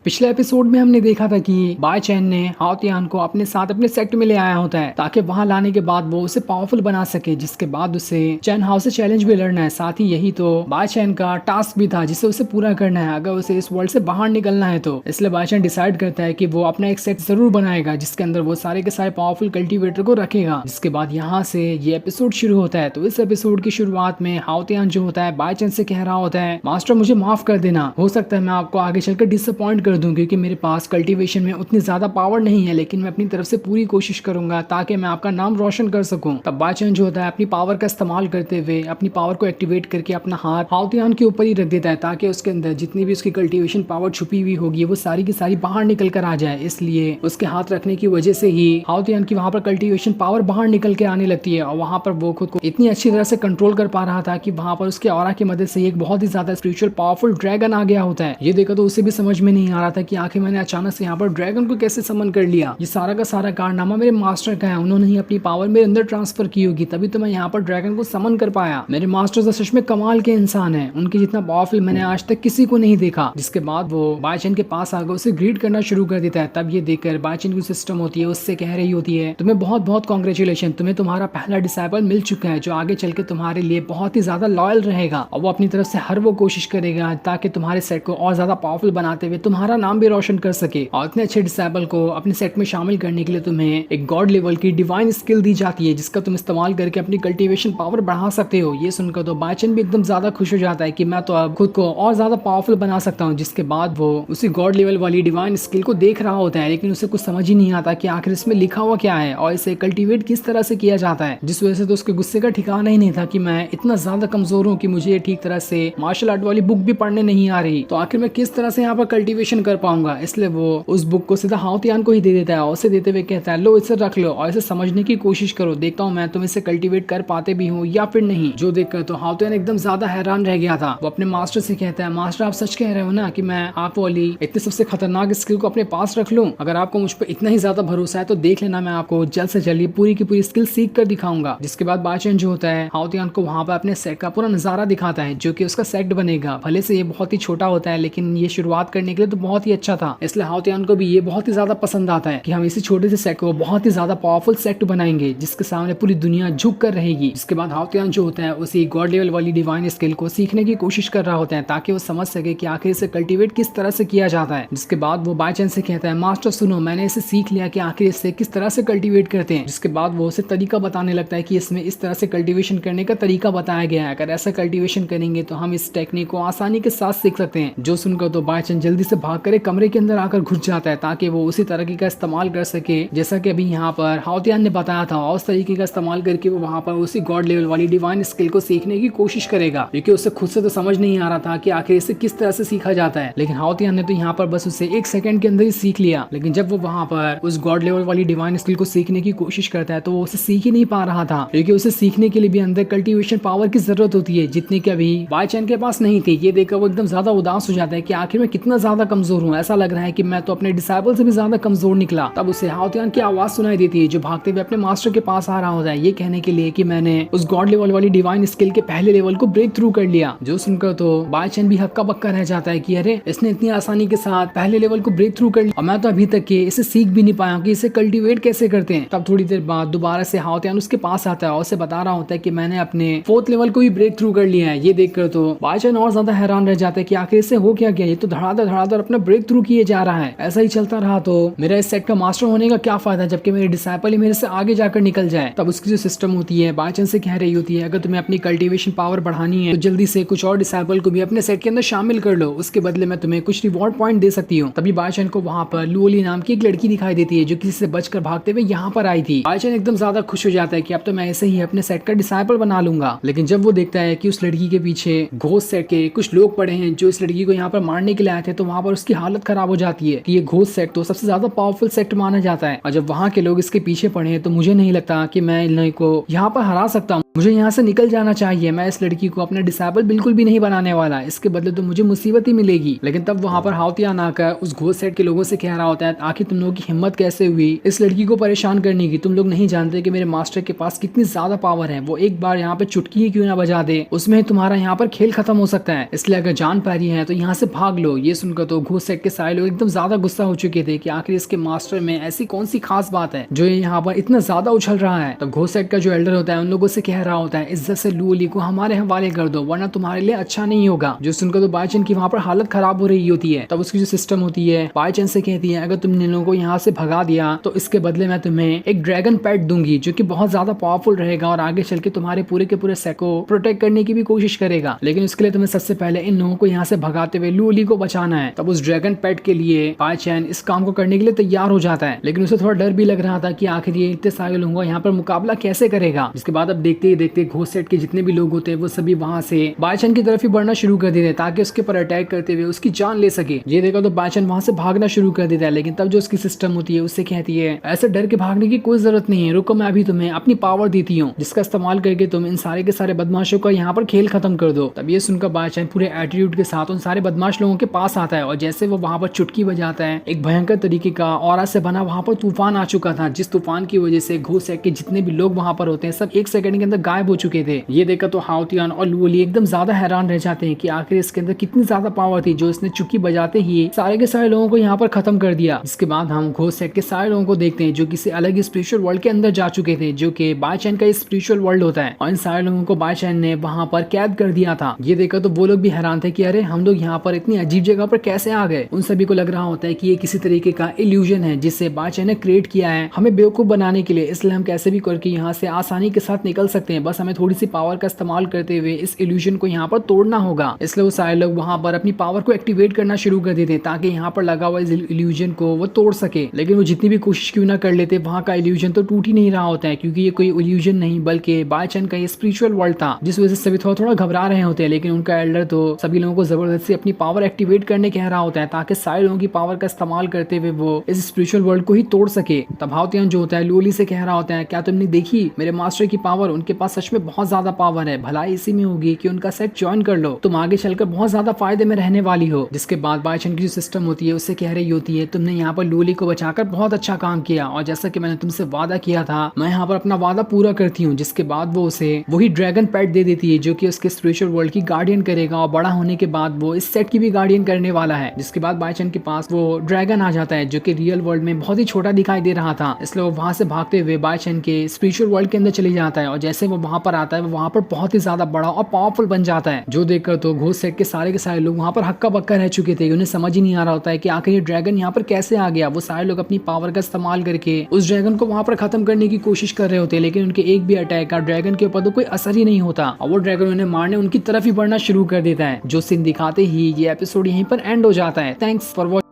पिछले एपिसोड में हमने देखा था कि बाय चैन ने हाओ तियान को अपने साथ अपने सेक्ट में ले आया होता है ताकि वहां लाने के बाद वो उसे पावरफुल बना सके, जिसके बाद उसे चैन हाउ से चैलेंज भी लड़ना है। साथ ही यही तो बाय चैन का टास्क भी था जिसे उसे पूरा करना है अगर उसे इस वर्ल्ड से बाहर निकलना है तो। इसलिए बाय चैन डिसाइड करता है कि वो अपना एक सेट जरूर बनाएगा जिसके अंदर वो सारे के सारे पावरफुल कल्टिवेटर को रखेगा। जिसके बाद यहाँ से ये एपिसोड शुरू होता है। तो इस एपिसोड की शुरुआत में हाओ तियान जो होता है बाय चैन से कह रहा होता है, मास्टर मुझे माफ कर देना, हो सकता है मैं आपको आगे चलकर डिसअपॉइंट कर दूं क्योंकि मेरे पास कल्टीवेशन में उतनी ज्यादा पावर नहीं है, लेकिन मैं अपनी तरफ से पूरी कोशिश करूंगा ताकि मैं आपका नाम रोशन कर सकूं। तब बाय चैन जो होता है अपनी पावर का इस्तेमाल करते हुए अपनी पावर को एक्टिवेट करके अपना हाथ हाओ तियान के ऊपर ही रख देता है ताकि उसके अंदर जितनी भी उसकी कल्टीवेशन पावर छुपी हुई होगी वो सारी की सारी बाहर निकल कर आ जाए। इसलिए उसके हाथ रखने की वजह से ही हाओ तियान की वहां पर कल्टीवेशन पावर बाहर निकल के आने लगती है और वहां पर वो खुद को इतनी अच्छी तरह से कंट्रोल कर पा रहा था कि वहां पर उसके ऑरा की मदद से एक बहुत ही ज्यादा स्पिरिचुअल पावरफुल ड्रैगन आ गया होता है। ये देखा तो उसे भी समझ में नहीं आ रहा था कि आखिर मैंने अचानक से यहाँ पर ड्रैगन को कैसे समन कर लिया। ये सारा का सारा कारनामा मेरे मास्टर का है, उन्होंने ही अपनी पावर मेरे अंदर ट्रांसफर की होगी, तभी तो मैं यहाँ पर ड्रैगन को समन कर पाया। मेरे मास्टर तो सच में कमाल के इंसान है, उनके जितना पावरफुल मैंने आज तक किसी को नहीं देखा। जिसके बाद वो बाय चैन के पास आकर उसे ग्रीट करना शुरू कर देता है। तब ये देखकर बाय चैन की सिस्टम होती है उससे कह रही होती है, तुम्हें बहुत बहुत कॉन्ग्रेचुलेशन, तुम्हें तुम्हारा पहला डिसाइपल मिल चुका है जो आगे चल के तुम्हारे लिए बहुत ही ज्यादा लॉयल रहेगा और वो अपनी तरफ से हर वो कोशिश करेगा ताकि तुम्हारे सेट को और ज्यादा पावरफुल बनाते हुए तुम्हारा नाम भी रोशन कर सके। और इतने अच्छे डिसाइपल को अपने सेट में शामिल करने के लिए तुम्हें एक गॉड लेवल की डिवाइन स्किल दी जाती है जिसका तुम इस्तेमाल करके अपनी कल्टीवेशन पावर बढ़ा सकते हो। ये सुनकर तो बाय चैन भी एकदम ज्यादा खुश हो जाता है कि मैं तो अब खुद को और ज्यादा पावरफुल बना सकता हूँ। जिसके बाद वो उसी गॉड लेवल वाली डिवाइन स्किल को देख रहा होता है, लेकिन उसे कुछ समझ ही नहीं आता कि आखिर इसमें लिखा हुआ क्या है और इसे कल्टीवेट किस तरह से किया जाता है। जिस वजह से तो उसके गुस्से का ठिकाना ही नहीं था कि मैं इतना ज्यादा कमजोर हूँ कि मुझे ठीक तरह से मार्शल आर्ट वाली बुक भी पढ़ने नहीं आ रही, तो आखिर मैं किस तरह से यहाँ पर कल्टीवेशन कर पाऊंगा। इसलिए वो उस बुक को सीधा हाओ तियान को ही दे देता है और उसे देते हुए कहता है, लो इसे रख लो और इसे समझने की कोशिश करो, देखता हूँ मैं तुम इसे कल्टीवेट कर पाते भी हो या फिर नहीं। जो देखकर तो हाओ तियान एकदम ज्यादा हैरान रह गया था। वो अपने मास्टर से कहता है, मास्टर आप सच कह रहे हो ना कि मैं आप वाली इतनी सबसे खतरनाक स्किल को अपने पास रख लूं? अगर आपको मुझ पर इतना ही ज्यादा भरोसा है तो देख लेना, मैं आपको जल्द से जल्द पूरी की पूरी स्किल सीख कर दिखाऊंगा। जिसके बाद बाय चैन जो होता है हाओ तियान को वहां पर अपने सेट का पूरा नजारा दिखाता है जो कि उसका सेट बनेगा। भले से ये बहुत ही छोटा होता है लेकिन ये शुरुआत करने के लिए तो बहुत ही अच्छा था। इसलिए हाओ तियान को भी ये बहुत ही ज्यादा पसंद आता है कि हम इसी छोटे से सेट को बहुत ही ज्यादा पावरफुल सेट बनाएंगे जिसके सामने पूरी दुनिया झुक कर रहेगी। जिसके बाद हाओ तियान जो होता है उसी गॉड लेवल वाली डिवाइन स्किल को सीखने की कोशिश कर रहा होता है ताकि वो समझ सके कि आखिर इसे कल्टीवेट किस तरह से किया जाता है। जिसके बाद वो बाय चैन से कहता है, मास्टर सुनो, मैंने इसे सीख लिया कि आखिर इससे किस तरह से कल्टीवेट करते हैं। जिसके बाद वो उसे तरीका बताने लगता है कि इसमें इस तरह से कल्टीवेशन करने का तरीका बताया गया है, अगर ऐसा कल्टीवेशन करेंगे तो हम इस टेक्निक को आसानी के साथ सीख सकते हैं। जो सुनकर तो बाय चैन जल्दी से भाग कर कमरे के अंदर आकर घुस जाता है ताकि वो उसी तरीके का इस्तेमाल कर सके जैसा कि अभी यहाँ पर हाओ तियान ने बताया था, और उस तरीके का इस्तेमाल करके वो वहां पर उसी गॉड लेवल वाली डिवाइन स्किल को सीखने की कोशिश करेगा, क्योंकि उसे खुद से तो समझ नहीं आ रहा था कि आखिर इसे किस तरह से सीखा जाता है। लेकिन हाओ तियान ने तो यहाँ पर बस उसे 1 सेकंड के अंदर ही सीख लिया। लेकिन जब वो वहां पर उस गॉड लेवल वाली डिवाइन स्किल को सीखने की कोशिश करता है तो वो उसे सीख ही नहीं पा रहा था, क्योंकि उसे सीखने के लिए भी अंदर कल्टीवेशन पावर की जरूरत होती है जितनी की अभी बाय चैन के पास नहीं थी। ये देखकर वो एकदम ज्यादा उदास हो जाता है कि आखिर मैं कितना ज्यादा कमजोर हूँ, ऐसा लग रहा है कि मैं तो अपने डिसाइपल से भी ज्यादा कमजोर निकला। तब उसे हाओ तियान की आवाज सुनाई देती है जो भागते हुए अपने मास्टर के पास आ रहा होता है ये कहने के लिए कि मैंने उस गॉड लेवल वाली डिवाइन स्किल के पहले लेवल को ब्रेक थ्रू कर लिया। जो सुनकर तो बाय चैन भी हक्का बक्का रह जाता है कि अरे इसने इतनी आसानी के साथ पहले लेवल को ब्रेक थ्रू कर लिया और मैं तो अभी तक के इसे सीख भी नहीं पाया कि इसे कल्टीवेट कैसे करते हैं। तब थोड़ी देर बाद दोबारा से हाओ तियान उसके पास आता है और उसे बता रहा होता है कि मैंने अपने 4th लेवल को भी ब्रेक थ्रू कर लिया है। ये देखकर तो बाय चैन और ज्यादा हैरान रह जाता है कि आखिर इससे हो क्या गया, ये तो धड़ाधड़ अपना ब्रेक थ्रू किए जा रहा है। ऐसा ही चलता रहा तो मेरा इस सेट का मास्टर होने का क्या फायदा जबकि मेरे डिसाइपल ही मेरे से आगे जाकर निकल जाए। तब उसकी जो सिस्टम होती है बाय चैन से कह रही होती है, अगर तुम्हें अपनी कल्टीवेशन पावर बढ़ानी है तो जल्दी से कुछ और डिसाइपल को भी अपने सेट के अंदर शामिल कर लो, उसके बदले मैं तुम्हें कुछ रिवॉर्ड पॉइंट दे सकती हूँ। तभी बाय चैन को वहां पर लुओली नाम की एक लड़की दिखाई देती है जो किसी से बचकर भागते हुए यहाँ पर आई थी। बाय चैन एकदम ज्यादा खुश हो जाता है कि अब तो मैं ऐसे ही अपने सेट का डिसाइपल बना लूंगा। लेकिन जब वो देखता है कि उस लड़की के पीछे घोस्ट सेट के कुछ लोग पड़े हैं जो इस लड़की को यहाँ पर मारने के लिए आए थे, तो वहां पर उसकी हालत खराब हो जाती है कि ये घोस्ट सेट तो सबसे ज्यादा पावरफुल सेट माना जाता है और जब वहां के लोग इसके पीछे पड़े हैं तो मुझे नहीं लगता कि मैं इन लोगों को यहाँ पर हरा सकता हूँ। मुझे यहाँ से निकल जाना चाहिए, मैं इस लड़की को अपना डिसेबल बिल्कुल भी नहीं बनाने वाला, इसके बदले तो मुझे मुसीबत ही मिलेगी। लेकिन तब वहाँ पर हाउतियान आकर उस घोस्ट सेट के लोगों से कह रहा होता है, आखिर तुम लोगों की हिम्मत कैसे हुई इस लड़की को परेशान करने की? तुम लोग नहीं जानते कि मेरे मास्टर के पास कितनी ज्यादा पावर है, वो एक बार यहाँ पे चुटकी ही क्यों ना बजा दे, उसमें तुम्हारा यहाँ पर खेल खत्म हो सकता है, इसलिए अगर जान पा रही है तो यहाँ से भाग लो। ये सुनकर तो घोस्ट सेट के सारे लोग एकदम ज्यादा गुस्सा हो चुके थे कि आखिर इसके मास्टर में ऐसी कौन सी खास बात है जो ये यहाँ पर इतना ज्यादा उछल रहा है। तो घोस्ट सेट का जो एल्डर होता है उन लोगों से कह रहा होता है, इज्जत से लू ली को हमारे हवाले कर दो वरना तुम्हारे लिए अच्छा नहीं होगा। जो सुनकर तो बाईचन की वहाँ पर हालत खराब हो रही होती है। तब उसकी जो सिस्टम होती है बाईचन से कहती है, अगर तुमने इन लोगों को यहाँ से भगा दिया तो इसके बदले मैं तुम्हें एक ड्रैगन पेट दूंगी जो कि बहुत ज्यादा पावरफुल रहेगा और आगे चल के तुम्हारे पूरे के पूरे सेट को प्रोटेक्ट करने की भी कोशिश करेगा। लेकिन उसके लिए तुम्हें सबसे पहले इन लोगों को यहाँ से भगाते हुए लू ली को बचाना है। तब उस ड्रैगन पेट के लिए बाईचन इस काम को करने के लिए तैयार हो जाता है, लेकिन उसे थोड़ा डर भी लग रहा था कि आखिर ये इतने सारे लोगों का यहाँ पर मुकाबला कैसे करेगा। जिसके बाद अब देखते ही देखते घोस्ट सेट के जितने भी लोग होते हैं वो सभी वहां से बाईचन की तरफ ही बढ़ना शुरू कर देते हैं ताकि उसके ऊपर अटैक करते हुए उसकी जान ले सके। ये देखा तो बाईचन वहां से भागना शुरू कर देता है, लेकिन तब जो उसकी सिस्टम होती है उससे कहती है, ऐसे डर के भागने की कोई जरूरत नहीं है, रुको मैं अभी तुम्हें अपनी पावर देती हूँ जिसका इस्तेमाल करके तुम इन सारे के सारे बदमाशों का यहाँ पर खेल खत्म कर दो। तब ये सुनकर बाईचन पूरे एटीट्यूड के साथ उन सारे बदमाश लोगों के पास आता है और जैसे वो वहां पर चुटकी बजाता है एक भयंकर तरीके का ऑरा से बना वहां पर तूफान आ चुका था, जिस तूफान की वजह से घोस्ट सेट के जितने भी लोग वहां पर होते हैं सब एक सेकंड के अंदर गायब हो चुके थे। ये देखकर तो हाउतियान और लुओली एकदम ज्यादा हैरान रह जाते हैं कि आखिर इसके अंदर कितनी ज्यादा पावर थी जो इसने चुटकी बजाते ही सारे के सारे लोगों को यहाँ पर खत्म कर दिया। इसके बाद हम घोस्ट सेट के सारे लोगों को देखते हैं जो किसी अलग ही स्पिरिचुअल वर्ल्ड के अंदर जा चुके थे, जो कि बाईचैन का स्पिरिचुअल वर्ल्ड होता है, और इन सारे लोगों को बाईचैन ने वहां पर कैद कर दिया था। ये देखकर तो वो लोग भी हैरान थे कि अरे हम लोग यहाँ पर इतनी अजीब जगह पर कैसे आ गए। उन सभी को लग रहा होता है कि ये किसी तरीके का इल्यूजन है जिससे बाईचैन ने क्रिएट किया है हमें बेवकूफ बनाने के लिए, इसलिए हम कैसे भी करके यहाँ से आसानी के साथ निकल सकते हैं, बस हमें थोड़ी सी पावर का इस्तेमाल करते हुए इस इल्यूजन को यहाँ पर तोड़ना होगा। इसलिए वो सारे लोग वहां पर अपनी पावर को एक्टिवेट करना शुरू कर देते हैं ताकि यहाँ पर लगा हुआ इस इल्यूजन को वो तोड़ सके। लेकिन वो जितनी भी कोशिश क्यों ना कर लेते वहां का इल्यूजन तो टूट ही नहीं रहा होता है, क्योंकि ये कोई इल्यूजन नहीं बल्कि बाईचैन का ये स्पिरिचुअल वर्ल्ड था, जिस वजह से सभी थोड़ा थोड़ा घबरा रहे होते हैं। लेकिन उनका एल्डर तो सभी लोगों को जबरदस्ती अपनी पावर एक्टिवेट करने कह रहा होता है ताकि सारे लोगों की पावर का इस्तेमाल करते हुए वो इस स्पिरिचुअल वर्ल्ड को ही तोड़ सके। तब हाउतियान जो होता है लुओली से कह रहा होता है, क्या तुमने देखी मेरे मास्टर की पावर? उनके पास सच में बहुत ज्यादा पावर है, भलाई इसी में होगी कि उनका सेट ज्वाइन कर लो, तुम आगे चलकर बहुत ज्यादा फायदे में रहने वाली हो। जिसके बाद बाईचैन की जो सिस्टम होती है उससे कह रही होती है, तुमने यहाँ पर लुओली को बचाकर बहुत अच्छा काम किया और जैसा कि मैंने तुमसे वादा किया था मैं यहाँ पर अपना वादा पूरा करती हूँ। जिसके बाद वो उसे वही ड्रैगन पेट दे देती है जो कि उसके स्पिरिचुअल वर्ल्ड की गार्डियन करेगा और बड़ा होने के बाद वो इस सेट की भी गार्डियन करने वाला है। जिसके बाद बाईचैन के पास वो ड्रैगन आ जाता है जो कि रियल वर्ल्ड में बहुत ही छोटा दिखाई दे रहा था, इसलिए वो वहां से भागते हुए बाईचैन के स्पिरिचुअल वर्ल्ड के अंदर चले जाता है और जैसे वो वहां पर आता है वो वहां पर बहुत ही ज्यादा बड़ा और पावरफुल बन जाता है। जो देखकर तो घोस्ट सेट के सारे लोग वहां पर हक्का बक्का रह चुके थे, उन्हें समझ ही नहीं आ रहा होता है कि आखिर ये ड्रैगन यहाँ पर कैसे आ गया। वो सारे लोग अपनी पावर का इस्तेमाल करके उस ड्रैगन को वहां पर खत्म करने की कोशिश कर रहे होते हैं, लेकिन उनके एक भी अटैक का ड्रैगन के ऊपर तो कोई असर ही नहीं होता और वो ड्रैगन उन्हें मारने उनकी तरफ ही बढ़ना शुरू कर देता है। जो सीन दिखाते ही ये एपिसोड यहीं पर एंड हो जाता है। Thanks for watching.